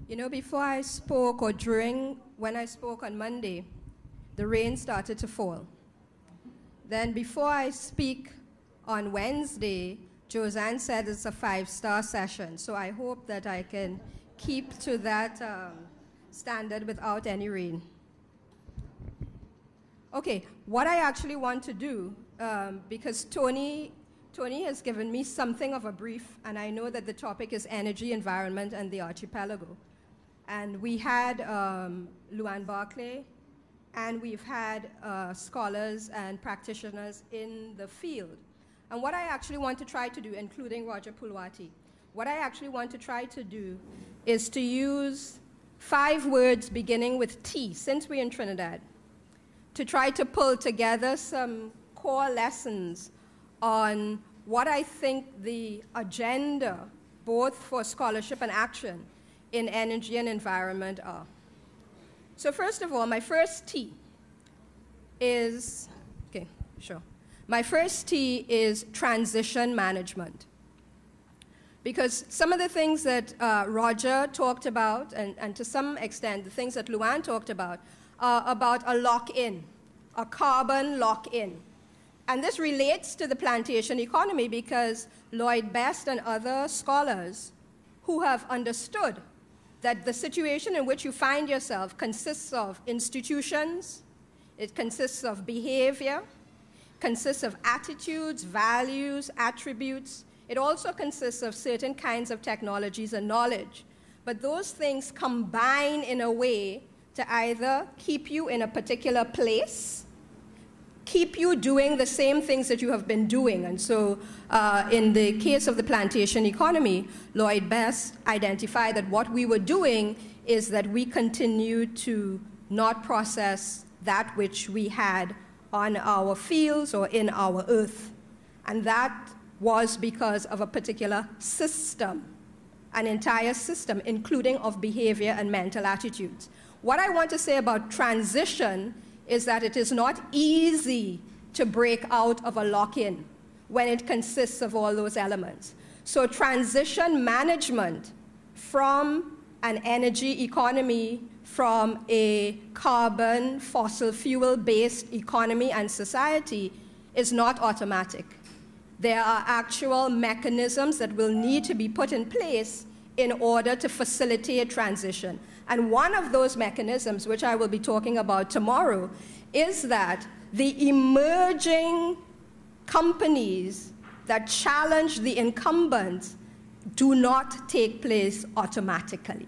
You know, before I spoke, or when I spoke on Monday, the rain started to fall. Then before I speak on Wednesday, Josanne said it's a 5-star session. So I hope that I can keep to that standard without any rain. Okay, what I actually want to do, because Tony has given me something of a brief, and I know that the topic is energy, environment, and the archipelago. And we had Luann Barclay, and we've had scholars and practitioners in the field. And what I actually want to try to do, including Roger Pulwati, what I actually want to try to do is to use 5 words beginning with T, since we're in Trinidad, to try to pull together some core lessons on what I think the agenda, both for scholarship and action, in energy and environment are. So first of all, my first T is, my first T is transition management. Because some of the things that Roger talked about, and to some extent the things that Luann talked about, are about a lock-in, a carbon lock-in. And this relates to the plantation economy because Lloyd Best and other scholars who have understood that the situation in which you find yourself consists of institutions, it consists of behavior, consists of attitudes, values, attributes. It also consists of certain kinds of technologies and knowledge. But those things combine in a way to either keep you in a particular place, keep you doing the same things that you have been doing. And so in the case of the plantation economy, Lloyd Best identified that what we were doing is that we continued to not process that which we had on our fields or in our earth. And that was because of a particular system, an entire system, including of behavior and mental attitudes. What I want to say about transition is that it is not easy to break out of a lock-in when it consists of all those elements. So transition management from an energy economy, from a carbon, fossil fuel-based economy and society is not automatic. There are actual mechanisms that will need to be put in place in order to facilitate transition. And one of those mechanisms, which I will be talking about tomorrow, is that the emerging companies that challenge the incumbents do not take place automatically.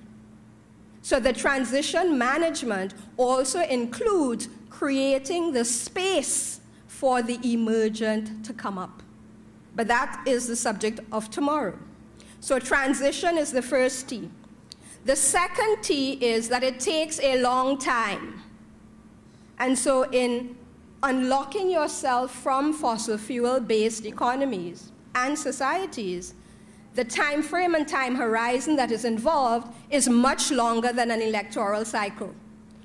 So the transition management also includes creating the space for the emergent to come up. But that is the subject of tomorrow. So transition is the first T. The second T is that it takes a long time. And so in unlocking yourself from fossil fuel-based economies and societies, the time frame and time horizon that is involved is much longer than an electoral cycle,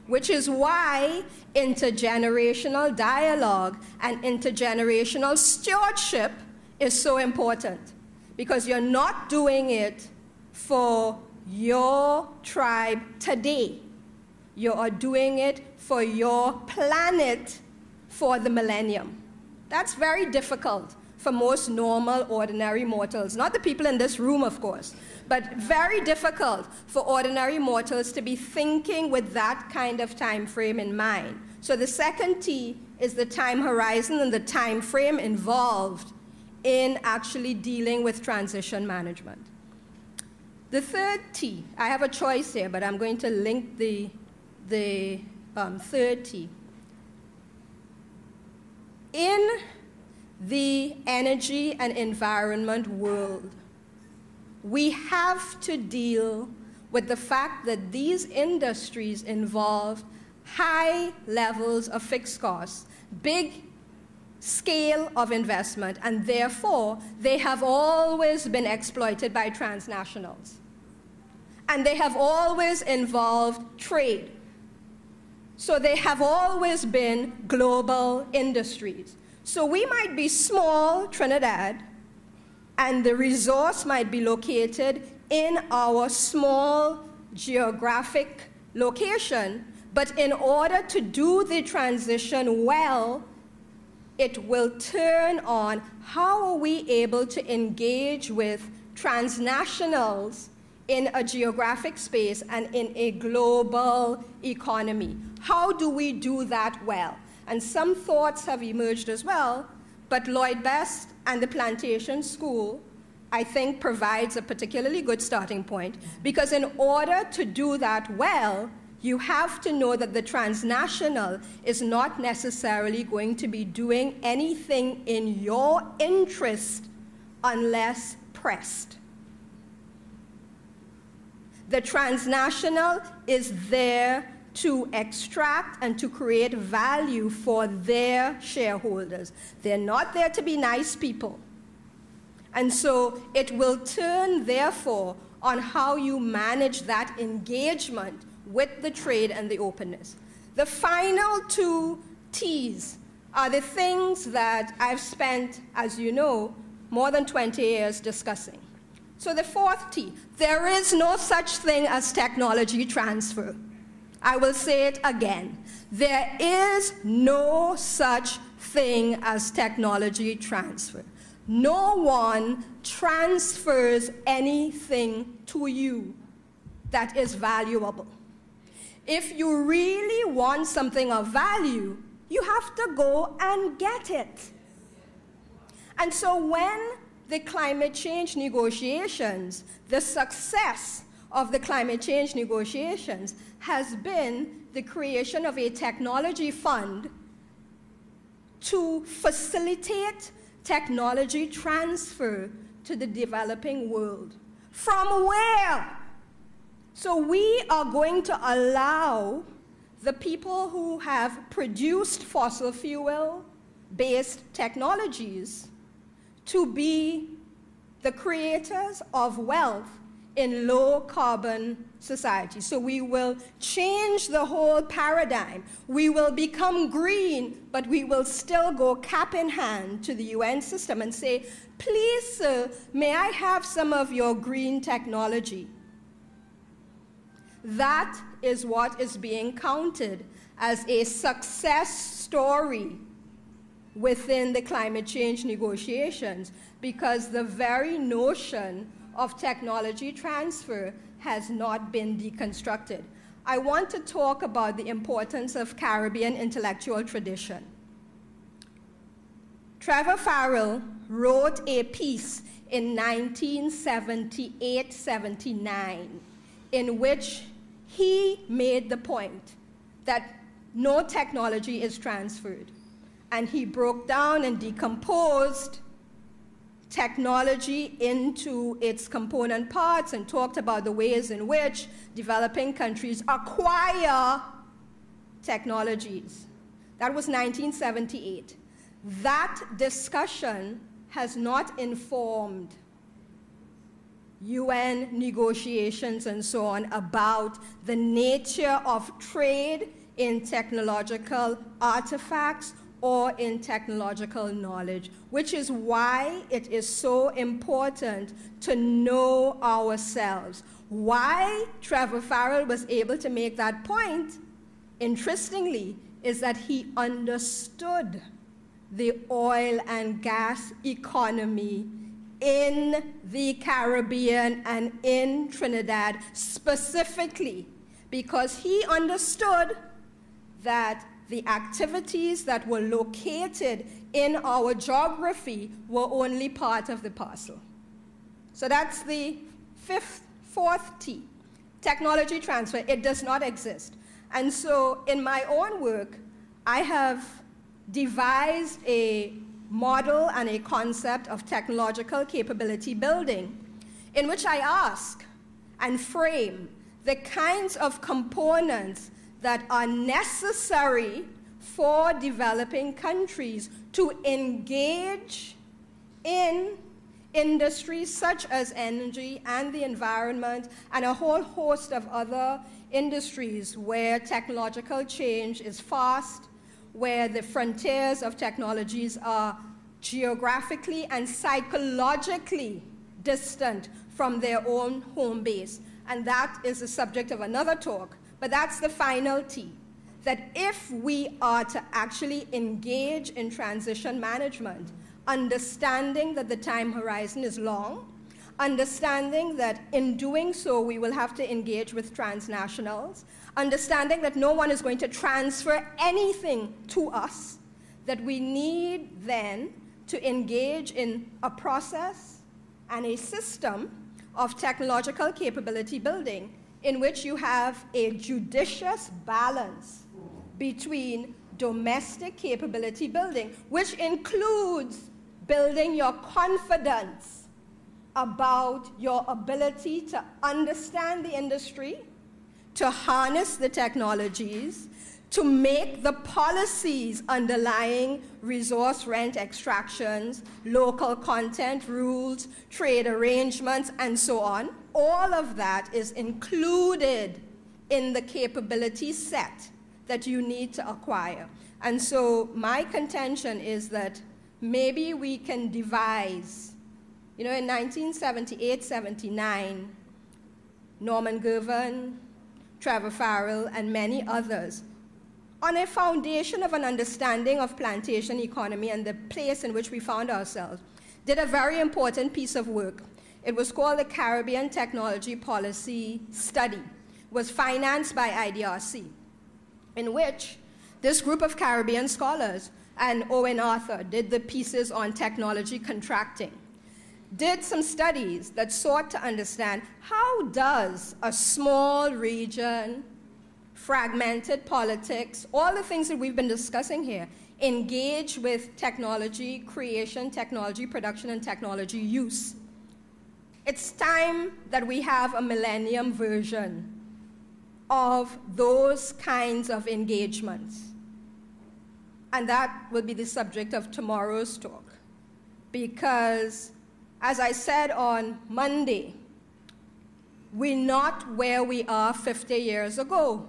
which is why intergenerational dialogue and intergenerational stewardship is so important, because you're not doing it for your tribe today. You are doing it for your planet for the millennium. That's very difficult for most normal, ordinary mortals. Not the people in this room, of course, but very difficult for ordinary mortals to be thinking with that kind of time frame in mind. So the second T is the time horizon and the time frame involved in actually dealing with transition management. The third T, I have a choice here, but I'm going to link the third T. In the energy and environment world, we have to deal with the fact that these industries involve high levels of fixed costs, big scale of investment, and therefore they have always been exploited by transnationals. And they have always involved trade. So they have always been global industries. So we might be small, Trinidad, and the resource might be located in our small geographic location, but in order to do the transition well, it will turn on how are we able to engage with transnationals in a geographic space and in a global economy. How do we do that well? And some thoughts have emerged as well, but Lloyd Best and the Plantation School, I think, provides a particularly good starting point, because in order to do that well, you have to know that the transnational is not necessarily going to be doing anything in your interest unless pressed. The transnational is there to extract and to create value for their shareholders. They're not there to be nice people. And so it will turn, therefore, on how you manage that engagement with the trade and the openness. The final two T's are the things that I've spent, as you know, more than 20 years discussing. So the fourth T, there is no such thing as technology transfer. I will say it again. There is no such thing as technology transfer. No one transfers anything to you that is valuable. If you really want something of value, you have to go and get it. And so when the climate change negotiations, the success of the climate change negotiations has been the creation of a technology fund to facilitate technology transfer to the developing world. From where? So we are going to allow the people who have produced fossil fuel-based technologies to be the creators of wealth in low-carbon society. So we will change the whole paradigm. We will become green, but we will still go cap in hand to the UN system and say, please, sir, may I have some of your green technology? That is what is being counted as a success story within the climate change negotiations, because the very notion of technology transfer has not been deconstructed. I want to talk about the importance of Caribbean intellectual tradition. Trevor Farrell wrote a piece in 1978-79 in which he made the point that no technology is transferred. And he broke down and decomposed technology into its component parts and talked about the ways in which developing countries acquire technologies. That was 1978. That discussion has not informed UN negotiations and so on about the nature of trade in technological artifacts or in technological knowledge, which is why it is so important to know ourselves. Why Trevor Farrell was able to make that point, interestingly, is that he understood the oil and gas economy in the Caribbean and in Trinidad specifically, because he understood that the activities that were located in our geography were only part of the parcel. So that's the fourth T, technology transfer. It does not exist. And so in my own work, I have devised a model and a concept of technological capability building in which I ask and frame the kinds of components that are necessary for developing countries to engage in industries such as energy and the environment and a whole host of other industries where technological change is fast, where the frontiers of technologies are geographically and psychologically distant from their own home base. and that is the subject of another talk, but that's the final T, that if we are to actually engage in transition management, understanding that the time horizon is long, understanding that in doing so we will have to engage with transnationals, understanding that no one is going to transfer anything to us, that we need then to engage in a process and a system of technological capability building in which you have a judicious balance between domestic capability building, which includes building your confidence about your ability to understand the industry, to harness the technologies, to make the policies underlying resource rent extractions, local content rules, trade arrangements, and so on. All of that is included in the capability set that you need to acquire. And so my contention is that maybe we can devise, in 1978-79, Norman Girvan, Trevor Farrell, and many others, on a foundation of an understanding of plantation economy and the place in which we found ourselves, did a very important piece of work. It was called the Caribbean Technology Policy Study. It was financed by IDRC, in which this group of Caribbean scholars and Owen Arthur did the pieces on technology contracting, did some studies that sought to understand how does a small region, fragmented politics, all the things that we've been discussing here, engage with technology creation, technology production, and technology use. It's time that we have a millennium version of those kinds of engagements. And that will be the subject of tomorrow's talk. Because, as I said on Monday, we're not where we are 50 years ago.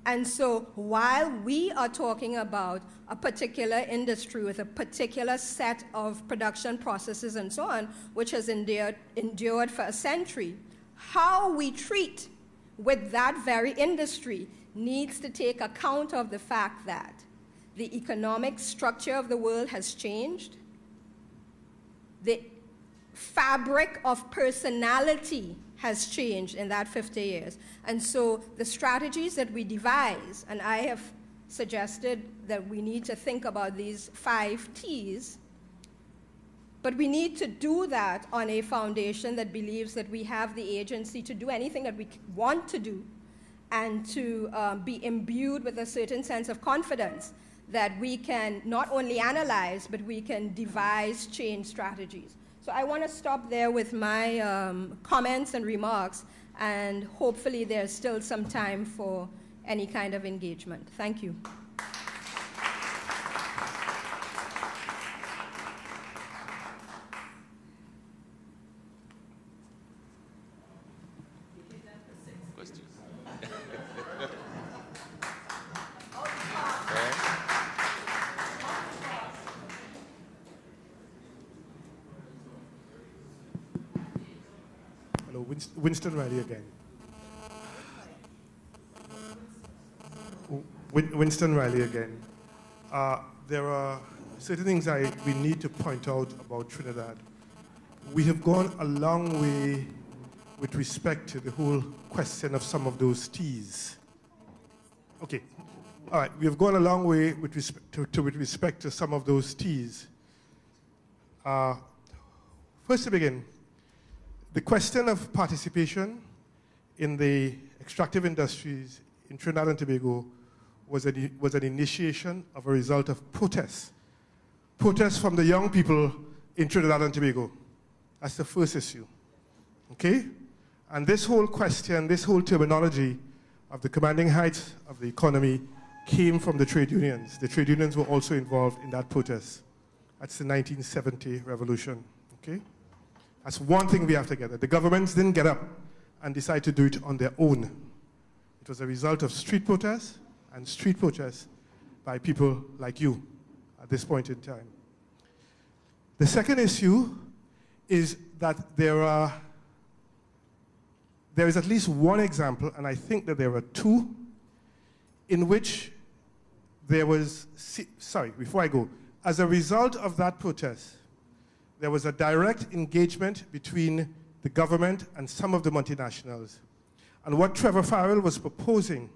And so while we are talking about a particular industry with a particular set of production processes and so on, which has endured for a century, how we treat with that very industry needs to take account of the fact that the economic structure of the world has changed, the fabric of personality has changed in that 50 years. And so the strategies that we devise, and I have suggested that we need to think about these 5 T's, but we need to do that on a foundation that believes that we have the agency to do anything that we want to do and to be imbued with a certain sense of confidence that we can not only analyze, but we can devise change strategies. So I want to stop there with my comments and remarks, and hopefully there's still some time for any kind of engagement. Thank you. Winston Riley again. Winston Riley again. There are certain things we need to point out about Trinidad. We have gone a long way with respect to the whole question of some of those T's. Okay, all right, we have gone a long way with respect to some of those T's. First to begin, the question of participation in the extractive industries in Trinidad and Tobago was an initiation of a result of protests. Protests from the young people in Trinidad and Tobago. That's the first issue, okay? And this whole question, this whole terminology of the commanding heights of the economy came from the trade unions. The trade unions were also involved in that protest. That's the 1970 revolution, okay? That's one thing we have to get at. The governments didn't get up and decide to do it on their own. It was a result of street protests and street protests by people like you at this point in time. The second issue is that there there is at least one example, and I think that there were two, in which there was, sorry, before I go, as a result of that protest, there was a direct engagement between the government and some of the multinationals. And what Trevor Farrell was proposing,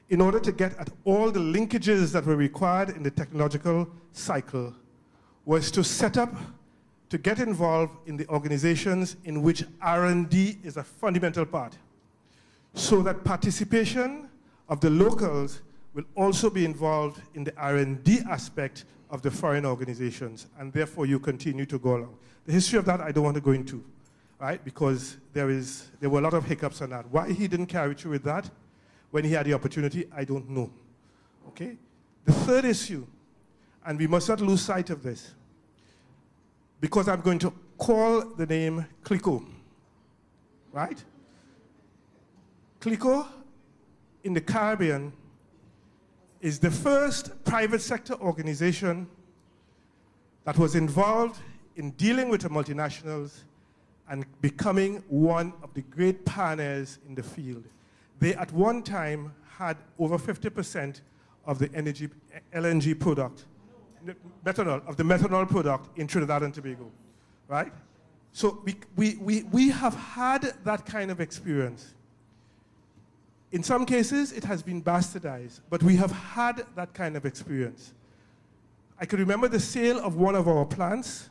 in order to get at all the linkages that were required in the technological cycle, was to set up, to get involved in the organizations in which R&D is a fundamental part, so that participation of the locals will also be involved in the R&D aspect of the foreign organizations, and therefore you continue to go along. The history of that I don't want to go into, right? Because there were a lot of hiccups on that. Why he didn't carry through with that when he had the opportunity, I don't know, okay? The third issue, and we must not lose sight of this, because I'm going to call the name CLICO, right? CLICO in the Caribbean is the first private sector organization that was involved in dealing with the multinationals and becoming one of the great pioneers in the field. They at one time had over 50% of the LNG product, of the methanol product in Trinidad and Tobago, right? So we have had that kind of experience. In some cases, it has been bastardized, but we have had that kind of experience. I can remember the sale of one of our plants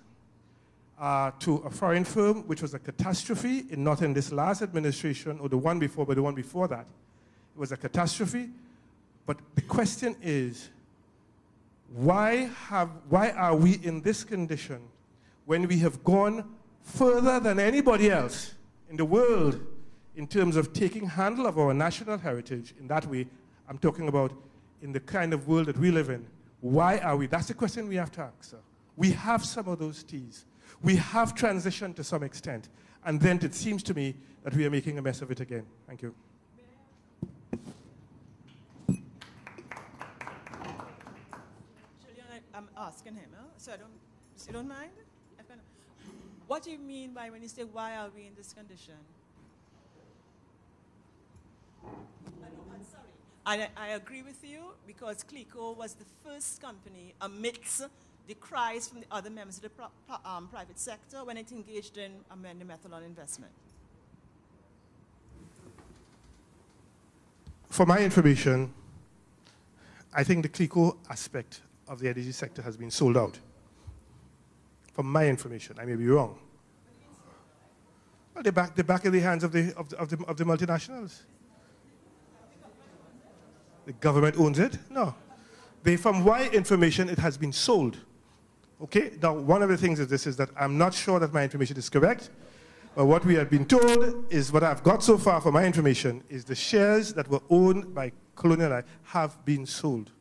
to a foreign firm, which was a catastrophe, not in this last administration or the one before, but the one before that. It was a catastrophe, but the question is, why are we in this condition when we have gone further than anybody else in the world in terms of taking handle of our national heritage in that way? I'm talking about in the kind of world that we live in. Why are we? That's the question we have to ask, sir. We have some of those T's. We have transitioned to some extent. And then it seems to me that we are making a mess of it again. Thank you. Gillian, I'm asking him, so you don't mind? What do you mean by when you say, why are we in this condition? I'm sorry. I agree with you, because CLICO was the first company amidst the cries from the other members of the private sector when it engaged in the methanol investment. For my information, I think the CLICO aspect of the energy sector has been sold out. From my information, I may be wrong. Well, they're back in the hands of the multinationals. The government owns it? No. From my information, it has been sold. Okay? Now, one of the things is that I'm not sure that my information is correct, but what we have been told is, what I've got so far for my information, is the shares that were owned by Colonial Life have been sold.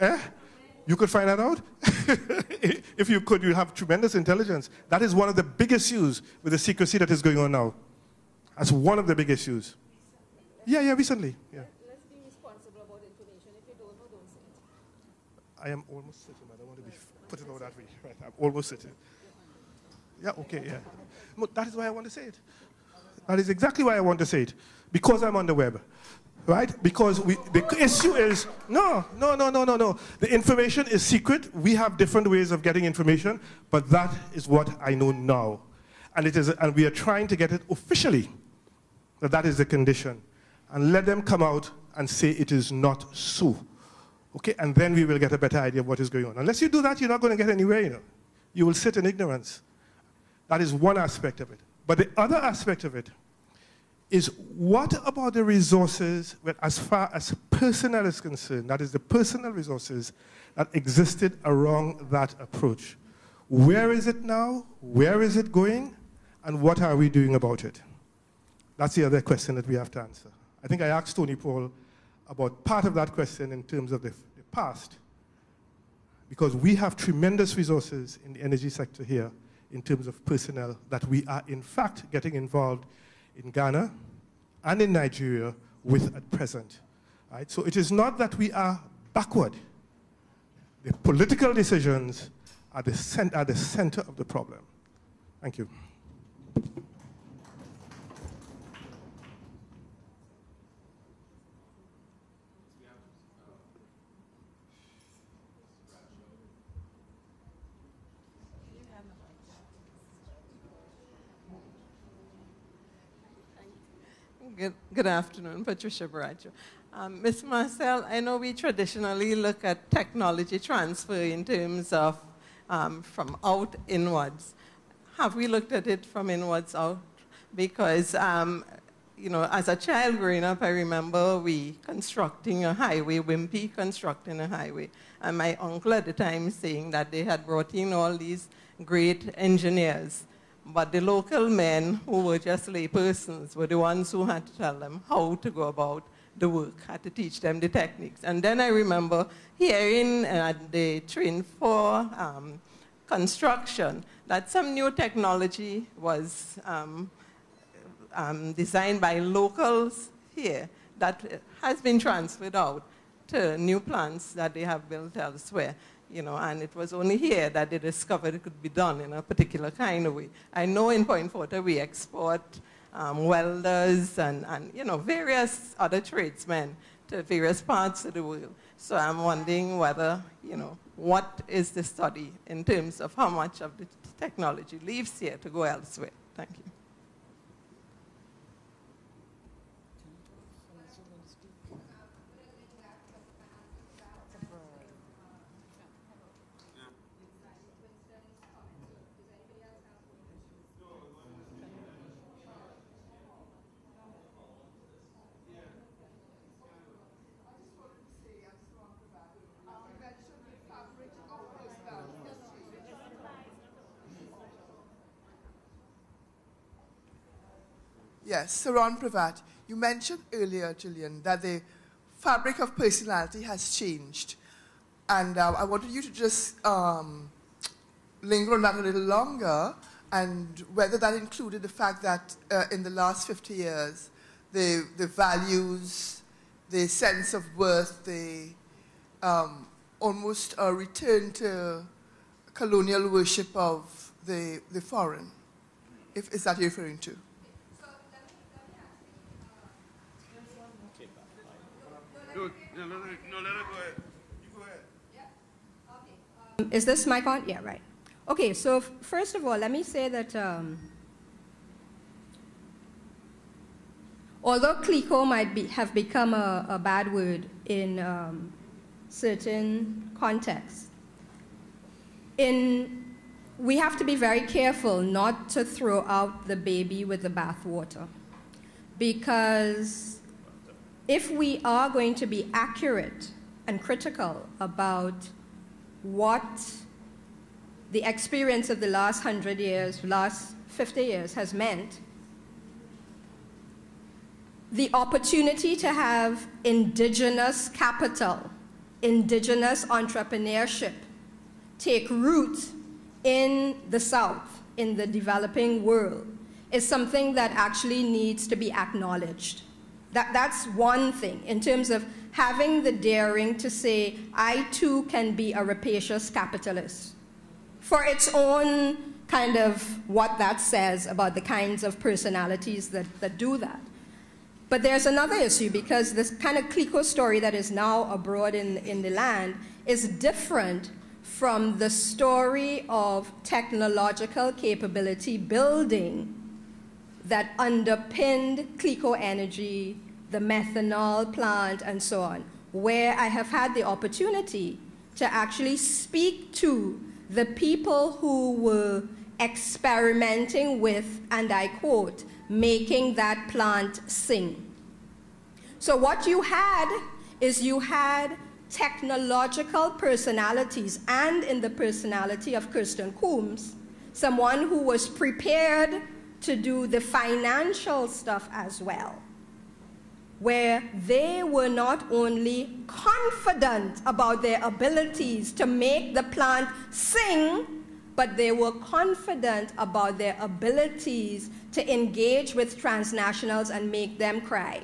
Eh? You could find that out? If you could, you have tremendous intelligence. That is one of the big issues with the secrecy that is going on now. That's one of the big issues. Yeah, recently. Yeah. Let's be responsible about information. If you don't know, don't say it. I am almost sitting. I don't want to be put it over that way. Right, I'm almost sitting. Yeah, okay, yeah. No, that is why I want to say it. That is exactly why I want to say it. Because I'm on the web. Right? Because the issue is, no. The information is secret. We have different ways of getting information, but that is what I know now. And we are trying to get it officially, that is the condition. And let them come out and say it is not so. Okay? And then we will get a better idea of what is going on. Unless you do that, you're not going to get anywhere, you know. You will sit in ignorance. That is one aspect of it. But the other aspect of it is, what about the resources, as far as personnel is concerned, that is the personal resources that existed around that approach? Where is it now? Where is it going? And what are we doing about it? That's the other question that we have to answer. I think I asked Tony Paul about part of that question in terms of the past, because we have tremendous resources in the energy sector here in terms of personnel that we are in fact getting involved in Ghana and in Nigeria with at present. Right? So it is not that we are backward. The political decisions are the center of the problem. Thank you. Good afternoon, Patricia Bradshaw. Ms. Marcelle, I know we traditionally look at technology transfer in terms of from out inwards. Have we looked at it from inwards out? Because, you know, as a child growing up, I remember we constructing a highway, Wimpy constructing a highway, and my uncle at the time saying that they had brought in all these great engineers. But the local men, who were just lay persons, were the ones who had to tell them how to go about the work, had to teach them the techniques. And then I remember hearing at the train for construction that some new technology was designed by locals here that has been transferred out to new plants that they have built elsewhere. You know, and it was only here that they discovered it could be done in a particular kind of way. I know in Point Fortin we export welders and, you know, various other tradesmen to various parts of the world. So I'm wondering whether, you know, what is the study in terms of how much of the technology leaves here to go elsewhere? Thank you. Yes, Saron Pravat, you mentioned earlier, Gillian, that the fabric of personality has changed. And I wanted you to just linger on that a little longer, and whether that included the fact that in the last 50 years, the values, the sense of worth, the almost a return to colonial worship of the foreign. Is that you're referring to? No, let her go ahead. You go ahead. Yeah. Okay. Is this mic on? Yeah, right. Okay, so first of all, let me say that although clico might have become a bad word in certain contexts, we have to be very careful not to throw out the baby with the bathwater, because if we are going to be accurate and critical about what the experience of the last 100 years, last 50 years has meant, the opportunity to have indigenous capital, indigenous entrepreneurship take root in the South, in the developing world, is something that actually needs to be acknowledged. That's one thing, in terms of having the daring to say, I too can be a rapacious capitalist, for its own kind of what that says about the kinds of personalities that do that. But there's another issue, because this kind of clico story that is now abroad in the land is different from the story of technological capability building that underpinned clico energy, the methanol plant, and so on, where I have had the opportunity to actually speak to the people who were experimenting with, and I quote, making that plant sing. So what you had is you had technological personalities, and in the personality of Kirsten Coombs, someone who was prepared to do the financial stuff as well, where they were not only confident about their abilities to make the plant sing, but they were confident about their abilities to engage with transnationals and make them cry.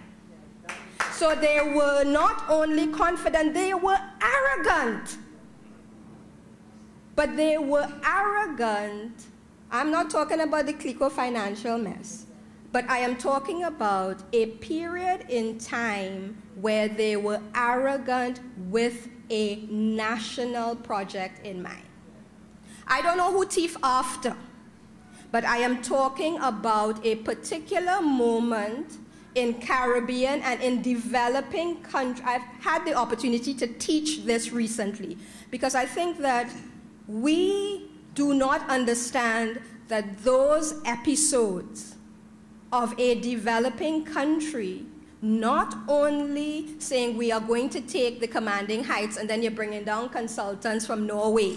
So they were not only confident, they were arrogant. But they were arrogant I'm not talking about the Clico financial mess, but I am talking about a period in time where they were arrogant with a national project in mind. I don't know who thief after, but I am talking about a particular moment in Caribbean and in developing countries. I've had the opportunity to teach this recently because I think that we do not understand that those episodes of a developing country not only saying we are going to take the commanding heights and then you're bringing down consultants from Norway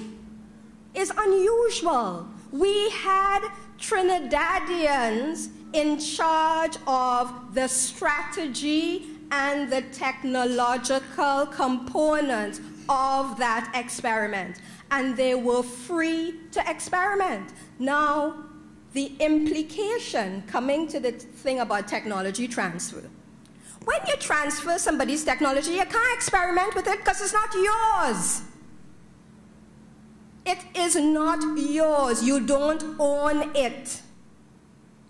is unusual. We had Trinidadians in charge of the strategy and the technological components of that experiment, and they were free to experiment. Now, the implication, coming to the thing about technology transfer, when you transfer somebody's technology, you can't experiment with it because it's not yours. It is not yours. You don't own it.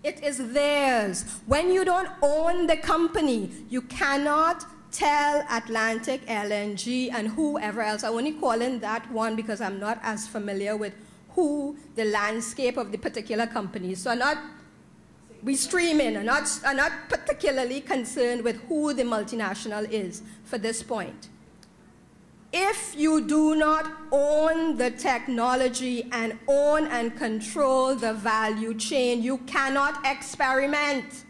It is theirs. When you don't own the company, you cannot tell Atlantic LNG and whoever else. I only call in that one because I'm not as familiar with who the landscape of the particular company. So we stream in. I'm not particularly concerned with who the multinational is for this point. If you do not own the technology and own and control the value chain, you cannot experiment.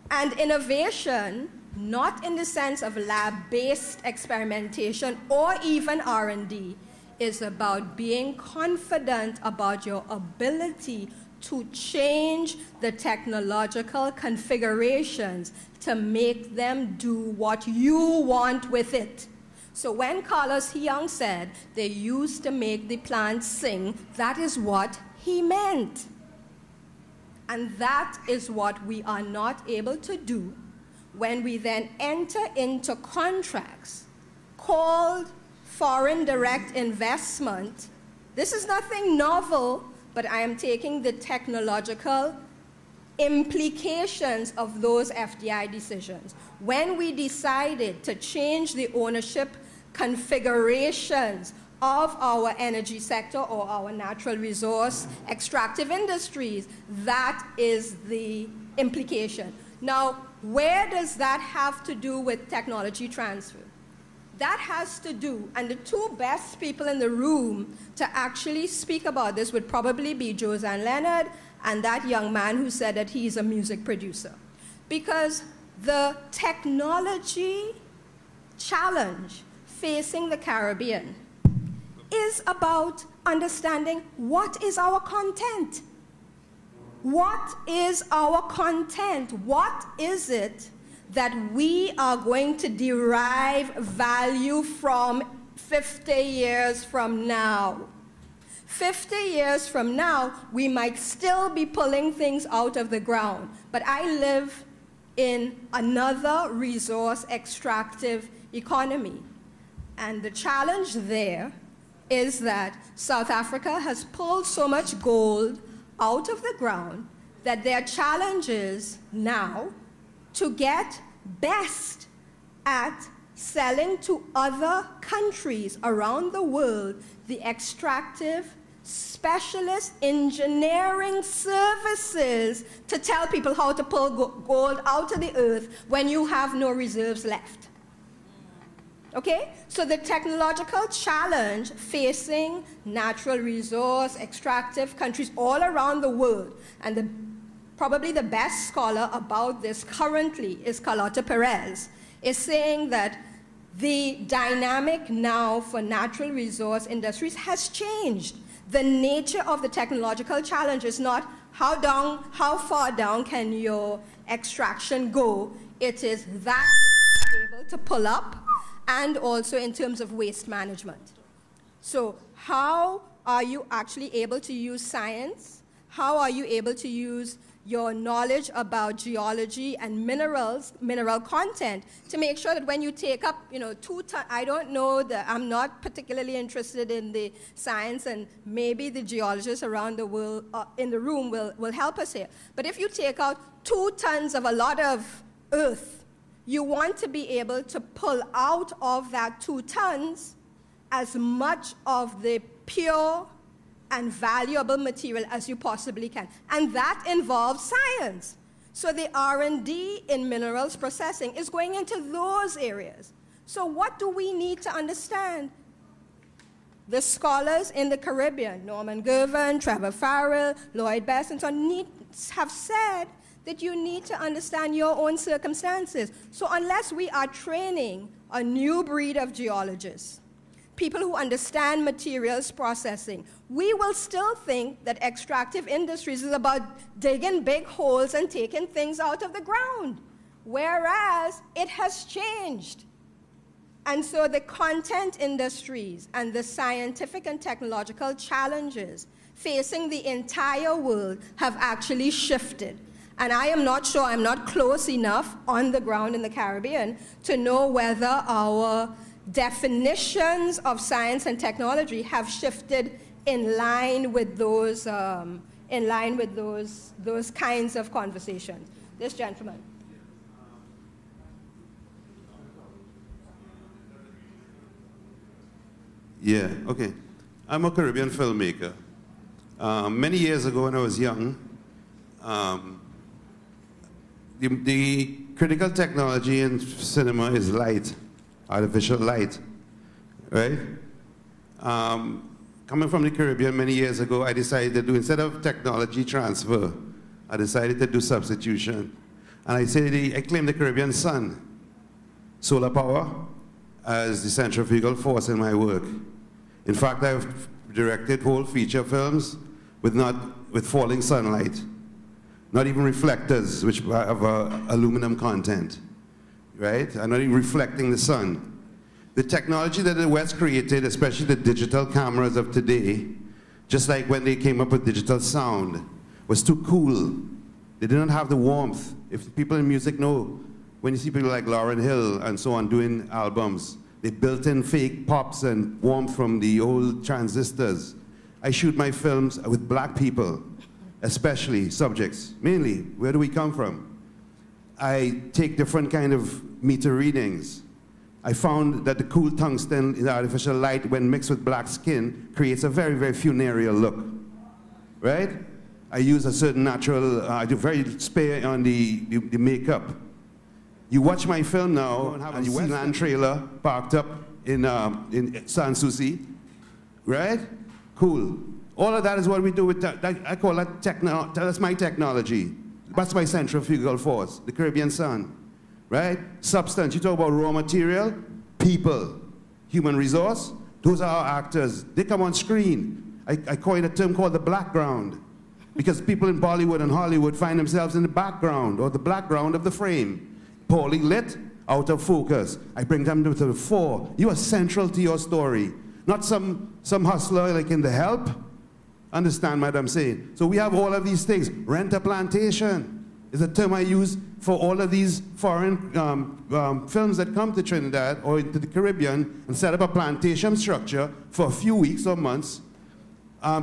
And innovation, not in the sense of lab-based experimentation or even R&D, is about being confident about your ability to change the technological configurations to make them do what you want with it. So when Carlos Hyung said they used to make the plants sing, that is what he meant. And that is what we are not able to do when we then enter into contracts called foreign direct investment. This is nothing novel, but I am taking the technological implications of those FDI decisions. When we decided to change the ownership configurations of our energy sector or our natural resource extractive industries, that is the implication. Now, where does that have to do with technology transfer? That has to do, and the two best people in the room to actually speak about this would probably be Josanne Leonard and that young man who said that he's a music producer. Because the technology challenge facing the Caribbean is about understanding what is our content. What is our content? What is it that we are going to derive value from 50 years from now? 50 years from now, we might still be pulling things out of the ground, but I live in another resource extractive economy. And the challenge there is that South Africa has pulled so much gold out of the ground that their challenge is now to get best at selling to other countries around the world the extractive specialist engineering services to tell people how to pull gold out of the earth when you have no reserves left. Okay? So the technological challenge facing natural resource extractive countries all around the world, and probably the best scholar about this currently is Carlota Perez, is saying that the dynamic now for natural resource industries has changed. The nature of the technological challenge is not how far down can your extraction go. It is that you're able to pull up, and also in terms of waste management. So how are you actually able to use science? How are you able to use your knowledge about geology and minerals, mineral content, to make sure that when you take up, 2 tons, I don't know, I'm not particularly interested in the science, and maybe the geologists around the world in the room will help us here. But if you take out 2 tons of a lot of earth, you want to be able to pull out of that 2 tons as much of the pure and valuable material as you possibly can. And that involves science. So the R&D in minerals processing is going into those areas. So what do we need to understand? The scholars in the Caribbean, Norman Gervin, Trevor Farrell, Lloyd Best, and so on, have said that you need to understand your own circumstances. So unless we are training a new breed of geologists, people who understand materials processing, we will still think that extractive industries is about digging big holes and taking things out of the ground, whereas it has changed. And so the content industries and the scientific and technological challenges facing the entire world have actually shifted. And I am not sure, I'm not close enough on the ground in the Caribbean to know whether our definitions of science and technology have shifted in line with those kinds of conversations. This gentleman. Yeah, okay. I'm a Caribbean filmmaker. Many years ago when I was young, the critical technology in cinema is light, artificial light, right? Coming from the Caribbean many years ago, I decided to do, instead of technology transfer, I decided to do substitution. And I claim the Caribbean sun, solar power, as the centrifugal force in my work. In fact, I've directed whole feature films with falling sunlight, not even reflectors, which have aluminum content, right? I'm not even reflecting the sun. The technology that the West created, especially the digital cameras of today, just like when they came up with digital sound, was too cool. They didn't have the warmth. If people in music know, when you see people like Lauryn Hill and so on doing albums, they built in fake pops and warmth from the old transistors. I shoot my films with black people, especially subjects, mainly. Where do we come from? I take different kind of meter readings. I found that the cool tungsten in the artificial light, when mixed with black skin, creates a very, very funereal look, right? I use a certain natural, I do very spare on the makeup. You watch my film now, and you see land trailer parked up in San Souci, right? Cool. All of that is what we do with, I call that that's my technology. That's my centrifugal force, the Caribbean sun, right? Substance, you talk about raw material, people, human resource, those are our actors. They come on screen. I coined a term called the background, because people in Bollywood and Hollywood find themselves in the background or the background of the frame. Poorly lit, out of focus. I bring them to the fore. You are central to your story, not some hustler like in The Help. Understand what I'm saying? So we have all of these things. Rent a plantation is a term I use for all of these foreign films that come to Trinidad or into the Caribbean and set up a plantation structure for a few weeks or months.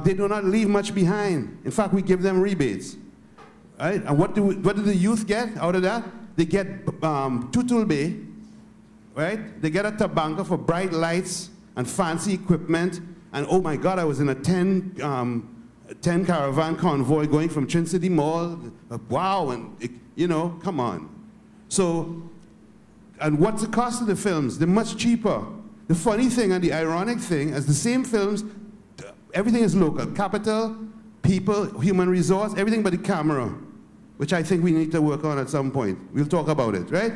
They do not leave much behind. In fact, we give them rebates. Right? And what do the youth get out of that? They get Tutul Bay, right? They get a tabanka for bright lights and fancy equipment. And oh my God, I was in a 10 caravan convoy going from Trin City Mall. Wow, and come on. So, and what's the cost of the films? They're much cheaper. The funny thing and the ironic thing is the same films, everything is local. Capital, people, human resource, everything but the camera, which I think we need to work on at some point. We'll talk about it, right?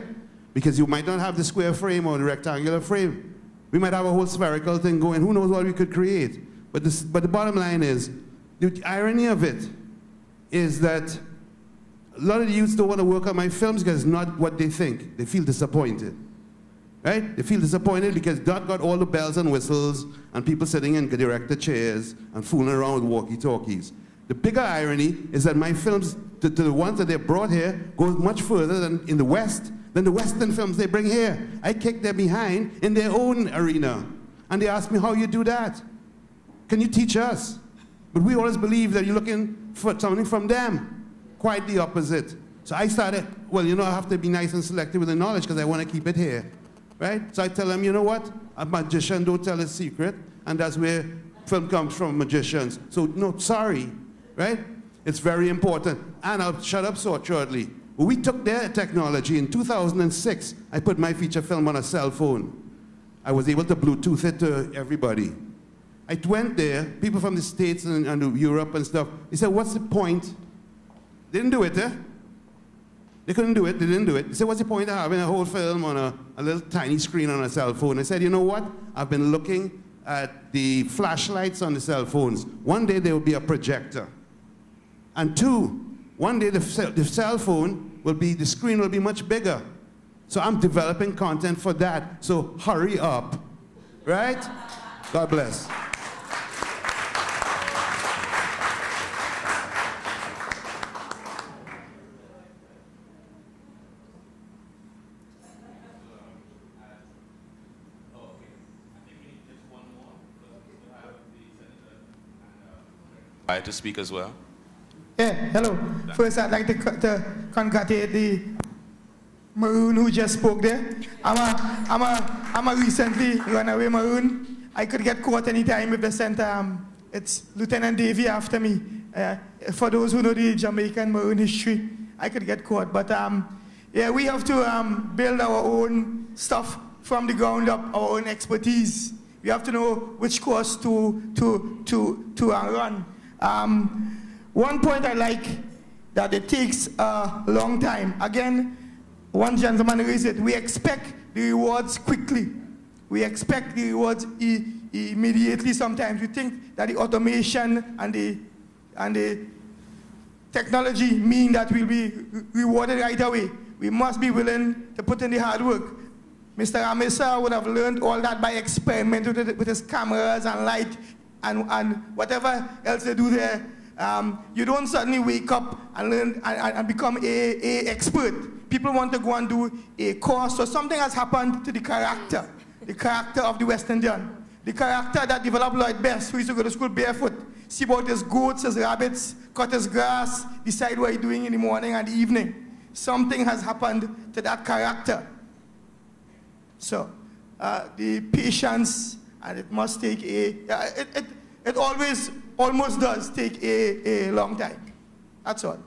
Because you might not have the square frame or the rectangular frame. We might have a whole spherical thing going. Who knows what we could create? But the bottom line is, the irony of it is that a lot of the youths don't want to work on my films because it's not what they think. They feel disappointed, right? They feel disappointed because God got all the bells and whistles and people sitting in director chairs and fooling around with walkie-talkies. The bigger irony is that my films, to the ones that they brought here, go much further than in the West than the Western films they bring here. I kick them behind in their own arena. And they ask me, how you do that? Can you teach us? But we always believe that you're looking for something from them. Quite the opposite. So I started, well, you know, I have to be nice and selective with the knowledge because I want to keep it here. Right? So I tell them, you know what? A magician don't tell his secret. And that's where film comes from, magicians. So, no, sorry. Right? It's very important. And I'll shut up shortly. We took their technology. In 2006, I put my feature film on a cell phone. I was able to Bluetooth it to everybody. I went there, people from the States and Europe and stuff, they said, what's the point? They didn't do it, eh? They couldn't do it, they didn't do it. They said, what's the point of having a whole film on a little tiny screen on a cell phone? I said, you know what? I've been looking at the flashlights on the cell phones. One day there will be a projector. And two, one day the cell phone will be, the screen will be much bigger. So I'm developing content for that. So hurry up, right? God bless. To speak as well. Yeah, hello. First, I'd like to congratulate the Maroon who just spoke there. I'm a recently runaway Maroon. I could get caught anytime if they sent, it's Lieutenant Davy after me. For those who know the Jamaican Maroon history, I could get caught. But yeah, we have to build our own stuff from the ground up, our own expertise. We have to know which course to run. One point I like that it takes a long time. Again, one gentleman raised it. We expect the rewards quickly. We expect the rewards immediately sometimes. We think that the automation and the technology mean that we'll be rewarded right away. We must be willing to put in the hard work. Mr. Amisa would have learned all that by experiment with his cameras and light and whatever else they do there. You don't suddenly wake up and learn and become a expert. People want to go and do a course, so something has happened to the character of the West Indian. The character that developed Lloyd Best, who used to go to school barefoot, see about his goats, his rabbits, cut his grass, decide what he's doing in the morning and the evening. Something has happened to that character. So, the patience, and it must take it always almost does take a long time. That's all.